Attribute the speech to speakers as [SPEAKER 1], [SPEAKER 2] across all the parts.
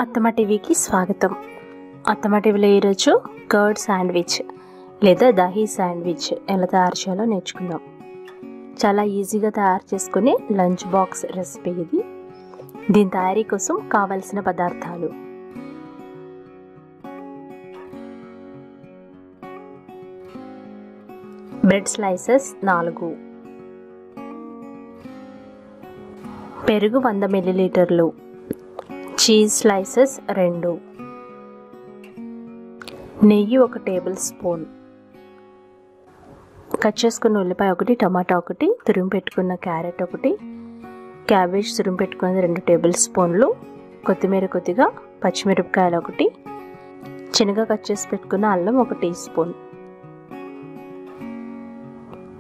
[SPEAKER 1] అత్తమ్మ టీవీకి స్వాగతం. అత్తమ్మ టీవీలో ఈరోజు కర్డ్ శాండ్విచ్ లేదా దహీ శాండ్విచ్ ఎలా తయారు చేయాలో నేర్చుకుందాం. చాలా ఈజీగా తయారు చేసుకునే లంచ్ బాక్స్ రెసిపీ ఇది. దీని తయారీ కోసం కావలసిన పదార్థాలు: బ్రెడ్ స్లైసెస్ 4, పెరుగు 100 ml, చీజ్ స్లైసెస్ 2, నెయ్యి 1 టేబుల్ స్పూన్, కట్ చేసుకున్న ఉల్లిపాయ 1, టమాటా 1, తురిమి పెట్టుకున్న క్యారెట్ 1, క్యాబేజ్ తురిమి పెట్టుకున్నది 2 టేబుల్ స్పూన్లు, కొత్తిమీర కొద్దిగా, పచ్చిమిరపకాయలు 1, చిన్నగా కట్ చేసి పెట్టుకున్న అల్లం 1 టీ స్పూన్,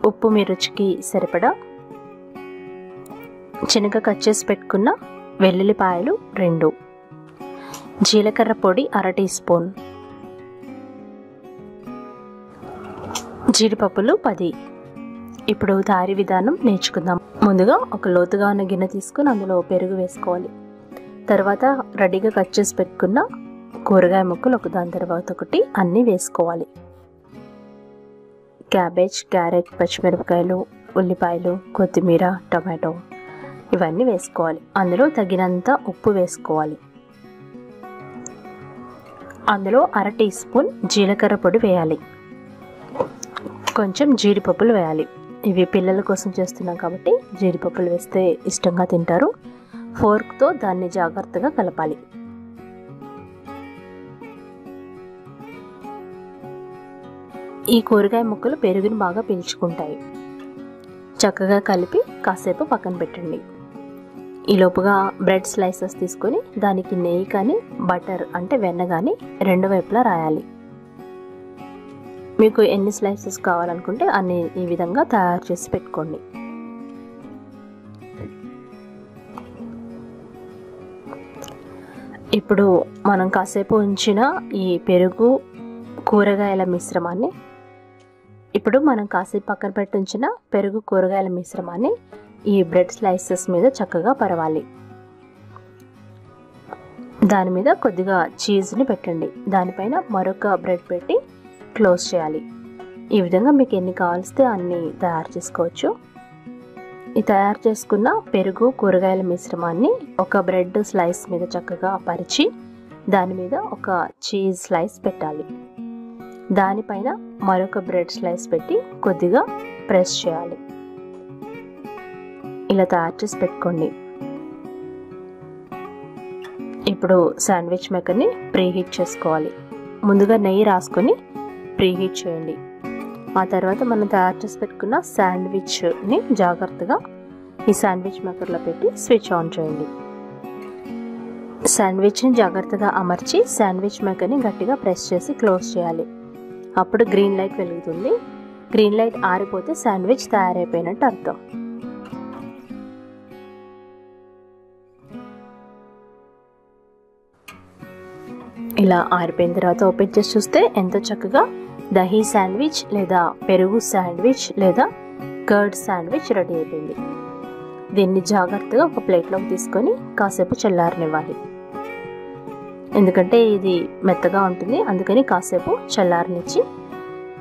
[SPEAKER 1] ఉప్పు మీ రుచికి సరిపడా, చిన్నగా కట్ చేసి పెట్టుకున్న వెల్లుల్లిపాయలు 2, జీలకర్ర పొడి 1/2 టీ స్పూన్, జీడిపప్పులు 10. ఇప్పుడు తయారీ విధానం నేర్చుకుందాం. ముందుగా ఒక లోతుగా ఉన్న గిన్నె తీసుకుని అందులో పెరుగు వేసుకోవాలి. తర్వాత రెడీగా కట్ చేసి పెట్టుకున్న కూరగాయ ముక్కలు ఒకదాని తర్వాత ఒకటి అన్నీ వేసుకోవాలి. క్యాబేజ్, క్యారెట్, పచ్చిమిరపకాయలు, ఉల్లిపాయలు, కొత్తిమీర, టమాటో ఇవన్నీ వేసుకోవాలి. అందులో తగినంత ఉప్పు వేసుకోవాలి. అందులో 1/2 టీ స్పూన్ జీలకర్ర పొడి వేయాలి. కొంచెం జీడిపప్పులు వేయాలి. ఇవి పిల్లల కోసం చేస్తున్నాం కాబట్టి జీడిపప్పులు వేస్తే ఇష్టంగా తింటారు. ఫోర్క్తో దాన్ని జాగ్రత్తగా కలపాలి. ఈ కూరగాయ ముక్కలు పెరుగుని బాగా పీల్చుకుంటాయి. చక్కగా కలిపి కాసేపు పక్కన పెట్టండి. ఈలోపుగా బ్రెడ్ స్లైసెస్ తీసుకొని దానికి నెయ్యి కానీ బటర్ అంటే వెన్న కానీ 2 వైపులా రాయాలి. మీకు ఎన్ని స్లైసెస్ కావాలనుకుంటే అన్ని ఈ విధంగా తయారు చేసి పెట్టుకోండి. ఇప్పుడు మనం కాసేపు ఉంచిన ఈ పెరుగు కూరగాయల మిశ్రమాన్ని పక్కన పెట్టి ఉంచిన పెరుగు కూరగాయల మిశ్రమాన్ని ఈ బ్రెడ్ స్లైసెస్ మీద చక్కగా పరవాలి. దాని మీద కొద్దిగా చీజ్ని పెట్టండి. దానిపైన మరొక బ్రెడ్ పెట్టి క్లోజ్ చేయాలి. ఈ విధంగా మీకు ఎన్ని కావాల్సితే అన్ని తయారు చేసుకోవచ్చు. ఈ తయారు చేసుకున్న పెరుగు కూరగాయల మిశ్రమాన్ని ఒక బ్రెడ్ స్లైస్ మీద చక్కగా పరిచి దాని మీద ఒక చీజ్ స్లైస్ పెట్టాలి. దానిపైన మరొక బ్రెడ్ స్లైస్ పెట్టి కొద్దిగా ప్రెస్ చేయాలి. ఇలా తయారు చేసి పెట్టుకోండి. ఇప్పుడు శాండ్విచ్ మేకర్ని ప్రీహీట్ చేసుకోవాలి. ముందుగా నెయ్యి రాసుకొని ప్రీహీట్ చేయండి. ఆ తర్వాత మనం తయారు చేసి పెట్టుకున్న శాండ్విచ్ని జాగ్రత్తగా ఈ శాండ్విచ్ మేకర్లో పెట్టి స్విచ్ ఆన్ చేయండి. శాండ్విచ్ని జాగ్రత్తగా అమర్చి శాండ్విచ్ మేకర్ని గట్టిగా ప్రెస్ చేసి క్లోజ్ చేయాలి. అప్పుడు గ్రీన్ లైట్ వెలుగుతుంది. గ్రీన్ లైట్ ఆరిపోతే శాండ్విచ్ తయారైపోయినట్టు అర్థం. ఇలా ఆరిపోయిన తర్వాత ఓపెన్ చేసి చూస్తే ఎంతో చక్కగా దహీ శాండ్విచ్ లేదా పెరుగు శాండ్విచ్ లేదా కర్డ్ శాండ్విచ్ రెడీ అయిపోయింది. దీన్ని జాగ్రత్తగా ఒక ప్లేట్లోకి తీసుకొని కాసేపు చల్లారనివ్వాలి. ఎందుకంటే ఇది మెత్తగా ఉంటుంది, అందుకని కాసేపు చల్లారనిచ్చి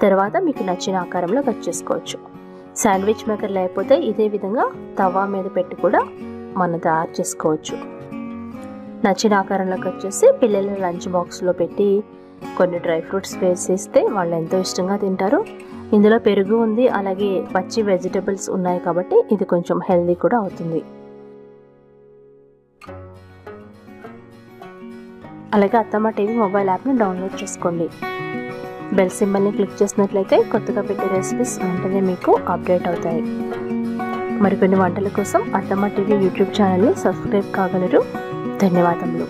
[SPEAKER 1] తర్వాత మీకు నచ్చిన ఆకారంలో కట్ చేసుకోవచ్చు. శాండ్విచ్ మేకర్ లేకపోతే ఇదే విధంగా తవా మీద పెట్టి కూడా మనం తయారు చేసుకోవచ్చు. నచ్చిన ఆకారంలో కట్ చేసి పిల్లల లంచ్ బాక్స్లో పెట్టి కొన్ని డ్రై ఫ్రూట్స్ వేసిస్తే వాళ్ళు ఎంతో ఇష్టంగా తింటారు. ఇందులో పెరుగు ఉంది, అలాగే పచ్చి వెజిటబుల్స్ ఉన్నాయి కాబట్టి ఇది కొంచెం హెల్దీ కూడా అవుతుంది. అలాగే అత్తమ్మ టీవీ మొబైల్ యాప్ని డౌన్లోడ్ చేసుకోండి. బెల్ సింబల్ని క్లిక్ చేసినట్లయితే కొత్తగా పెట్టే రెసిపీస్ వెంటనే మీకు అప్డేట్ అవుతాయి. మరికొన్ని వంటల కోసం అత్తమ్మ టీవీ యూట్యూబ్ ఛానల్ని సబ్స్క్రైబ్ కాగలరు. ధన్యవాదములు.